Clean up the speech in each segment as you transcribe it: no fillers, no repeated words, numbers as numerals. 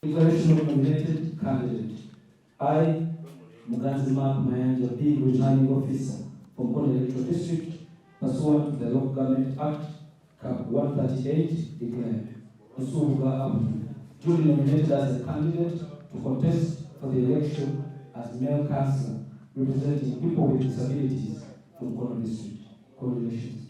Declaration of nominated candidate. I, Muganzi Mark Mayanja, being returning officer from Mukono Electoral District, pursuant to the Local Government Act, Cap 138, declare Osuruga Abu, duly nominated as a candidate to contest for the election as male councillor representing people with disabilities from Mukono District. Congratulations.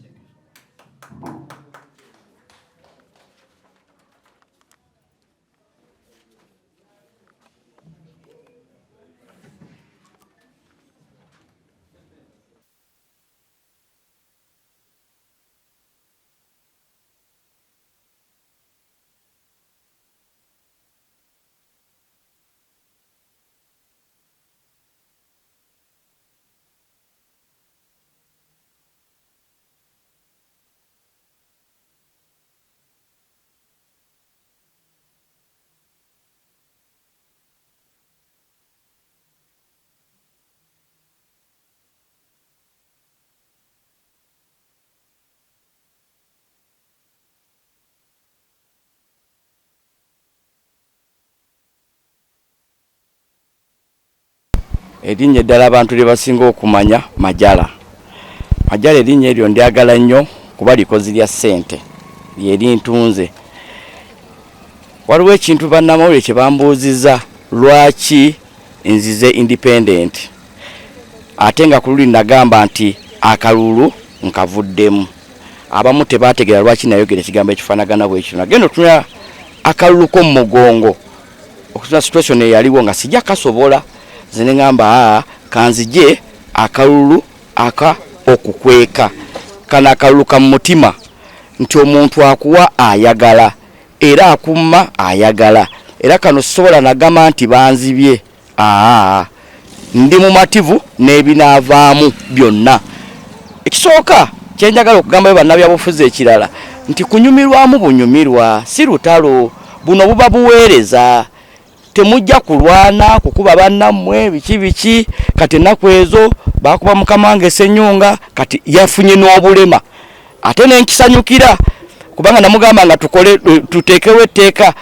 Erinnya ddala abantu lye basinga okumanya Majala. Majala erinnya eryo ndyagala nnyo kuba likozi lya ssente lyeri ntunze. Waliwo ekintu bannamawulire kye bambuuziza lwaki nzize independent ate nga ku luli nagamba nti akalulu nkavuddemu. Abamu tebategeera lwaki nayogera ekigambo ekifaanagana bwekyo. Nagenda otunula akalulu ko mu mugongo okutuna situation eyaliwo nga sijja kasobola. Zine ngamba kanzije akalulu aka okukweka kana akalulu ka mutima nti omuntu akuwa ayagala era akumma ayagala era kano sobola nagama nti banzibye ndi mu mativu n'ebinaavaamu byonna. Ekisooka kyenjagala okugamba bannabyabufuzi ekirala nti kunyumirwamu bunyumirwa si lutalo buno buba buweereza. Temujja kulwana kukuba bannammwe biki kati ennaku ezo bakuba mukamange Senyonga kati yafunye n'obulema ate nenkisanyukira kubanga namugamba nga tukole tutekewe etteeka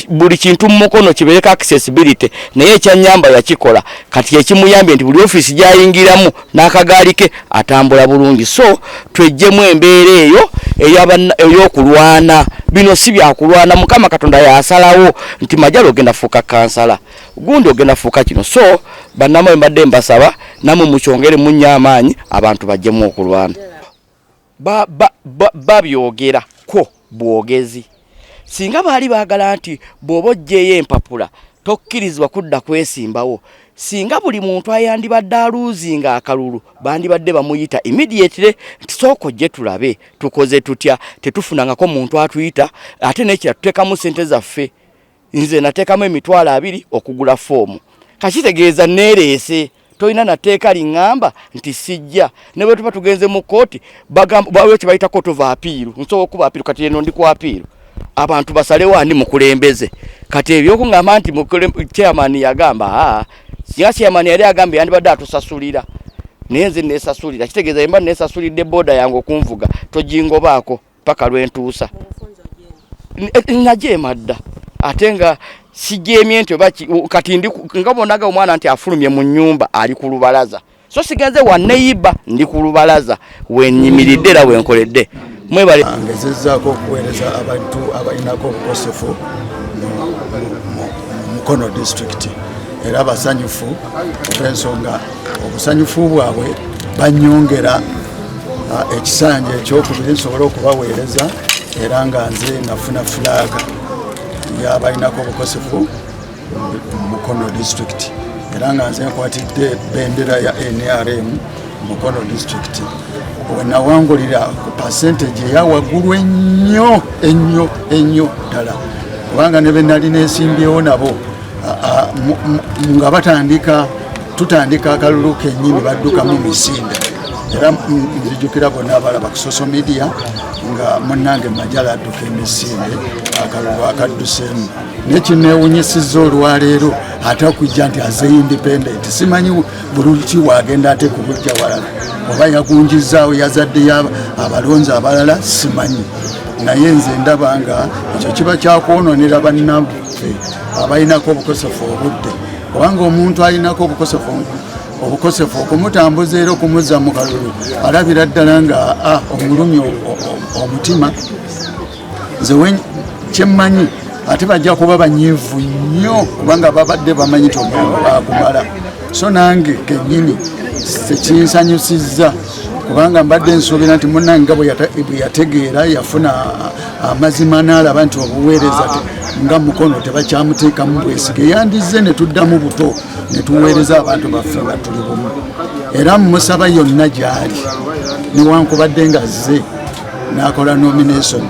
buli kintu mu mukono kibeereko accessibility naye ekyanyamba yakikola kati ekimuyambye nti buli office gyayingiramu n'akagaali ke atambula bulungi. So twejjemu embeera eyo ey'okulwana. Bino si byakulwana. Mukama Katonda yasalawo nti Majala ogenda fuuka kansala gundi ogenda fuuka kino. So bannamwe mbadde mbasaba namwe mukyongere munnyo amaanyi abantu bajjemu okulwana. Babyogera ko bwogezi singa baali baagala nti bw'oba oggyeyo empapula tokkirizibwa kudda kwesimbawo. Singa buli muntu ayandibadde aluuzinga akalulu bandibadde bamuyita immediately nti sooka ojje tulabe tukoze tutya. Tetufunangako muntu atuyita ate n'ekira tuteekamu ssente zaffe. Nze nateekamu $200 okugula foomu kakitegeeza neereese toyina nateeka liŋŋamba nti sijja. Ne bwe tuba tugenze mu kooti bawe kye bayita court of appeal nsobola okuba appeal kati eno ndi ku appeal abantu basalewo andi mukulembeze. Kati ebyokuŋŋamba nti chairman yagamba singa chairman yali agambye yandibadde atusasulira naye nze neesasulira kitegeeza yemba neesasulidde booda yange okunvuga togingobaako paka lwentuusa najeema dda ate nga sijeemye nti kati ndi nga bonaga omwana nti afulumye mu nnyumba ali ku lubalaza. So sigenze wa neighbor ndi ku lubalaza wennyimiridde era wenkoledde. Mwebale ngezezzaako okuweereza abantu abalinako obukosefu mu Mukono district era basanyufu olw'ensonga obusanyufu bwabwe banyongera ekisanja ekyokubiri nsobole okubaweereza era nga nze nafuna fulaga y'abalinako obukosefu mu Mukono district era nga nze nkwatidde bendera ya NRM Mukono district wenawangulira ku percentage eyawaggulu ennyo ddala kubanga ne benali neesimbyewo nabo nga tutandika akalulu kennyini baddukamu misinde era nzijukira bonna abalaba ku social media nga munnange Majala adduka emisinde akalulu akadduseemu nekineewunyisizza olwaleero ate okujja nti aze independent simanyi buluki wagenda ate kubujja walala oba yagunjizaawo yazaddeyo abalonzi abalala simanyi naye nze ndaba nga ekyo kiba kyakwononera bannaffe abalinako obukosefu obudde, kubanga omuntu alinako obukosefu okumutambuza era okumuzza mu kalulu alabira ddala nga omulumi omutima. Nze kyemmanyi ate bajja kuba banyiivu nnyo kubanga babadde bamanyi ti omulimu bagumala. So nange kennyini tekinsanyusizza kubanga mbadde nsuubira nti munnange nga bwe yategeera yafuna amazima n'alaba nti obuweereza nga mukono tebakyamuteekamu bwesige, yandize ne tuddamu buto ne tuweereza abantu baffe nga tuli bumu. Era mumusaba yonna gy'ali newankubadde nga zze n'akola nomination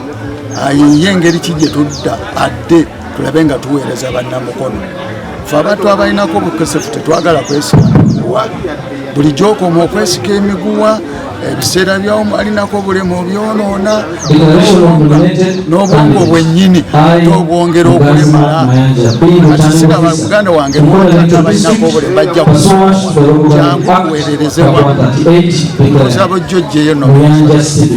ayiye engeri ki gye tudda adde tulabe nga tuweereza bannamukono. Ffe abantu abalinako obukosefu tetwagala kwesiga miguwa, buli gy'okoma okwesika emiguwa ebiseera byawo alinako obulemu obyonoona n'obwongo bwennyini tobwongera okulemala. Kati sira Buganda wange n'obutata balinako obulemu bajja kusoma kyangu kuweererezebwa osaba ojjo ojjeyo nomination.